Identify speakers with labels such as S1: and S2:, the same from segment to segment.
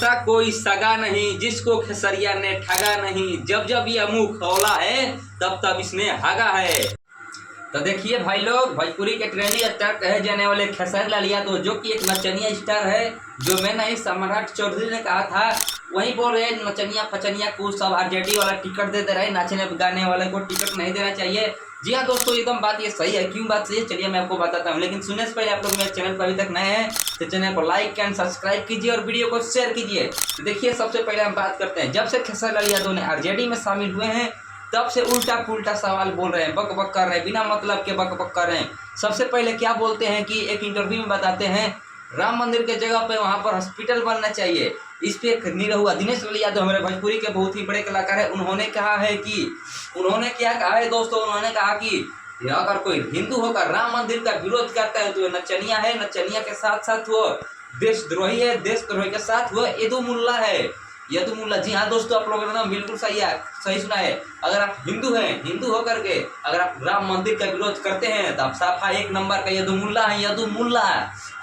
S1: ऐसा कोई सगा नहीं जिसको खेसरिया ने ठगा नहीं, जब जब ये मुंह खोला है तब तब इसने हगा है। तो देखिए भाई लोग, भोजपुरी के ट्रेंडिंग स्टार कहे जाने वाले खेसारी लाल यादव जो कि एक नचनिया स्टार है, जो मैं नहीं सम्राट चौधरी ने कहा था वही बोल रहे हैं नचनिया फचनिया को सब आरजेडी वाला टिकट दे रहे हैं, नाचने गाने वाले को टिकट नहीं देना चाहिए। जी हाँ दोस्तों, एकदम बात ये सही है। क्यों बात सही है चलिए मैं आपको बताता हूँ, लेकिन सुनने से पहले आप लोग मेरे चैनल पर अभी तक नए हैं तो चैनल को लाइक एंड सब्सक्राइब कीजिए और वीडियो को शेयर कीजिए। तो देखिए सबसे पहले हम बात करते हैं, जब से खेसारी लाल यादव ने आरजेडी में शामिल हुए हैं तब से उल्टा पुल्टा सवाल बोल रहे हैं, बक बक कर रहे हैं, बिना मतलब के बक बक कर रहे हैं। सबसे पहले क्या बोलते हैं कि एक इंटरव्यू में बताते हैं राम मंदिर के जगह पे वहां पर हॉस्पिटल बनना चाहिए। इस पे एक निरहुआ दिनेश लाल यादव हमारे भोजपुरी के बहुत ही बड़े कलाकार है, उन्होंने कहा है कि उन्होंने क्या कहा है दोस्तों, उन्होंने कहा कि अगर कोई हिंदू होकर राम मंदिर का विरोध करता है तो वो नचनिया है, नचनिया के साथ साथ वो देशद्रोही है, देशद्रोही के साथ वो यदुमुल्ला है, यदुमुल्ला। जी हाँ दोस्तों, आप लोगों ने बिल्कुल सही सुना है। अगर आप हिंदू हैं, हिंदू होकर के अगर आप राम मंदिर का विरोध करते हैं तो आप साफा एक नंबर का यदुमुल्ला है, यदुमुल्ला।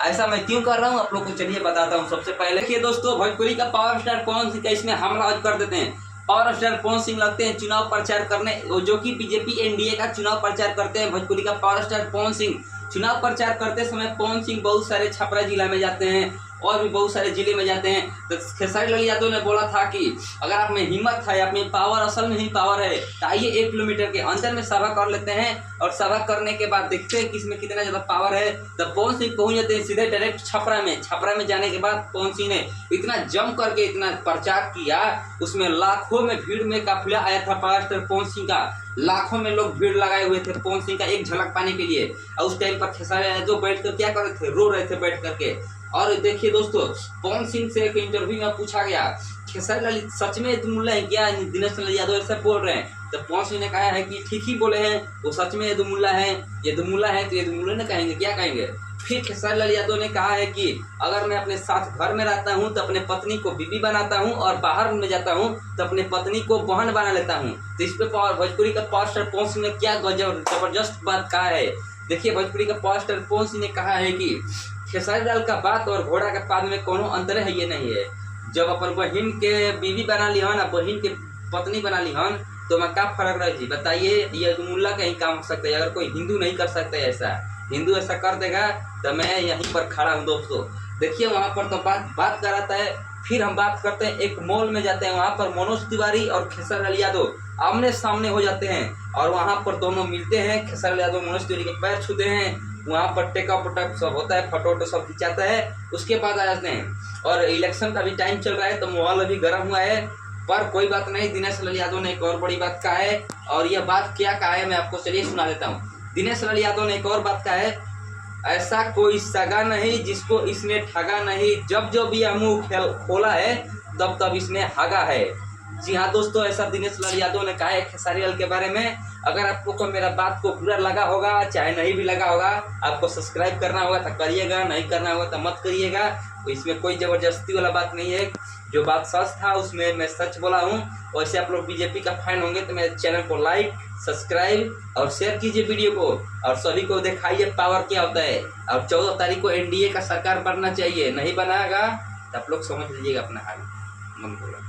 S1: ऐसा मैं क्यों कर रहा हूँ आप लोग को चलिए बताता हूँ। सबसे पहले देखिए दोस्तों, भोजपुरी का पावर स्टार पवन सिंह का इसमें हमला कर देते हैं। पावर स्टार पवन सिंह लगते हैं चुनाव प्रचार करने, जो कि बीजेपी एनडीए का चुनाव प्रचार करते हैं। भोजपुरी का पावर स्टार पवन सिंह चुनाव प्रचार करते समय पवन सिंह बहुत सारे छपरा जिला में जाते हैं और भी बहुत सारे जिले में जाते हैं। तो खेसारी लाल यादव ने बोला था कि अगर आप में हिम्मत है, आप में पावर असल में ही पावर है, तो आइए 1 किलोमीटर के अंदर में सभा कर लेते हैं और सभा करने के बाद देखते हैं कि इसमें कितना ज्यादा पावर है। तो पवन सिंह पहुंच जाते हैं सीधे डायरेक्ट छपरा में। छपरा में जाने के बाद पवन सिंह ने इतना जम करके इतना प्रचार किया, उसमें लाखों में भीड़ में काफिला आया था पावर स्टार पवन सिंह का। लाखों में लोग भीड़ लगाए हुए थे पवन सिंह का एक झलक पाने के लिए। और उस टाइम पर खेसारी यादव बैठ कर क्या कर रहे थे, रो रहे थे बैठ करके। और देखिए दोस्तों, पवन सिंह से एक इंटरव्यू में पूछा गया खेसारी लाल सच में यदुमुल्ला है क्या, दिनेश लाल यादव ऐसा बोल रहे हैं। तो पवन सिंह ने कहा है कि ठीक ही बोले हैं, वो सच में यदुमुल्ला है, यदुमुल्ला है तो यदुमुल्ला ने कहेंगे, क्या कहेंगे। फिर खेसारी लाल यादव ने कहा है कि अगर मैं अपने साथ घर में रहता हूं तो अपने पत्नी को बीबी बनाता हूं और बाहर में जाता हूं तो अपने पत्नी को बहन बना लेता हूं। तो इस पे भोजपुरी का पावर स्टार पवन सिंह ने क्या जबरदस्त बात कहा है। देखिए भोजपुरी का पावर स्टार पवन सिंह ने कहा है कि खेसारी लाल का बात और घोड़ा के पाद में कोनो अंतर है, ये नहीं है। जब अपन बहन के बीवी बना ली हन, बहन के पत्नी बना ली हन, तो मैं क्या फर्क रहे जी बताइए। ये यदुमुल्ला का ही काम हो सकता है, अगर कोई हिंदू नहीं कर सकता है ऐसा, हिंदू ऐसा कर देगा तो मैं यहीं पर खड़ा हूँ दोस्तों। देखिए वहाँ पर तो बात कराता है। फिर हम बात करते हैं, एक मॉल में जाते हैं, वहाँ पर मनोज तिवारी और खेसारी लाल यादव आमने सामने हो जाते हैं और वहाँ पर दोनों मिलते हैं। खेसारी लाल यादव मनोज तिवारी के पैर छूते हैं, वहाँ पर टेका पटक सब होता है, फोटो सब खिंचाता है। उसके बाद आ जाते हैं और इलेक्शन का भी टाइम चल रहा है तो माहौल अभी गर्म हुआ है। पर कोई बात नहीं, दिनेश लाल यादव ने एक और बड़ी बात कहा है और यह बात क्या कहा है मैं आपको चलिए सुना देता हूँ। दिनेश लाल यादव ने एक और बात कहा है, ऐसा कोई सगा नहीं जिसको इसने ठगा नहीं, जब जब यह मुंह खोला है तब तब इसने हगा है। जी हाँ दोस्तों, ऐसा दिनेश लाल यादव ने कहा है खेसारी लाल के बारे में। अगर आपको को मेरा बात को बुरा लगा होगा, चाहे नहीं भी लगा होगा, आपको सब्सक्राइब करना होगा तो करिएगा, नहीं करना होगा तो मत करिएगा। तो इसमें कोई जबरदस्ती वाला बात नहीं है, जो बात सच था उसमें मैं सच बोला हूँ। वैसे आप लोग बीजेपी का फैन होंगे तो मेरे चैनल को लाइक सब्सक्राइब और शेयर कीजिए वीडियो को, और सभी को दिखाइए पावर क्या होता है। और 14 तारीख को एनडीए का सरकार बनना चाहिए, नहीं बनाएगा तो आप लोग समझ लीजिएगा अपना हाल मन बोला।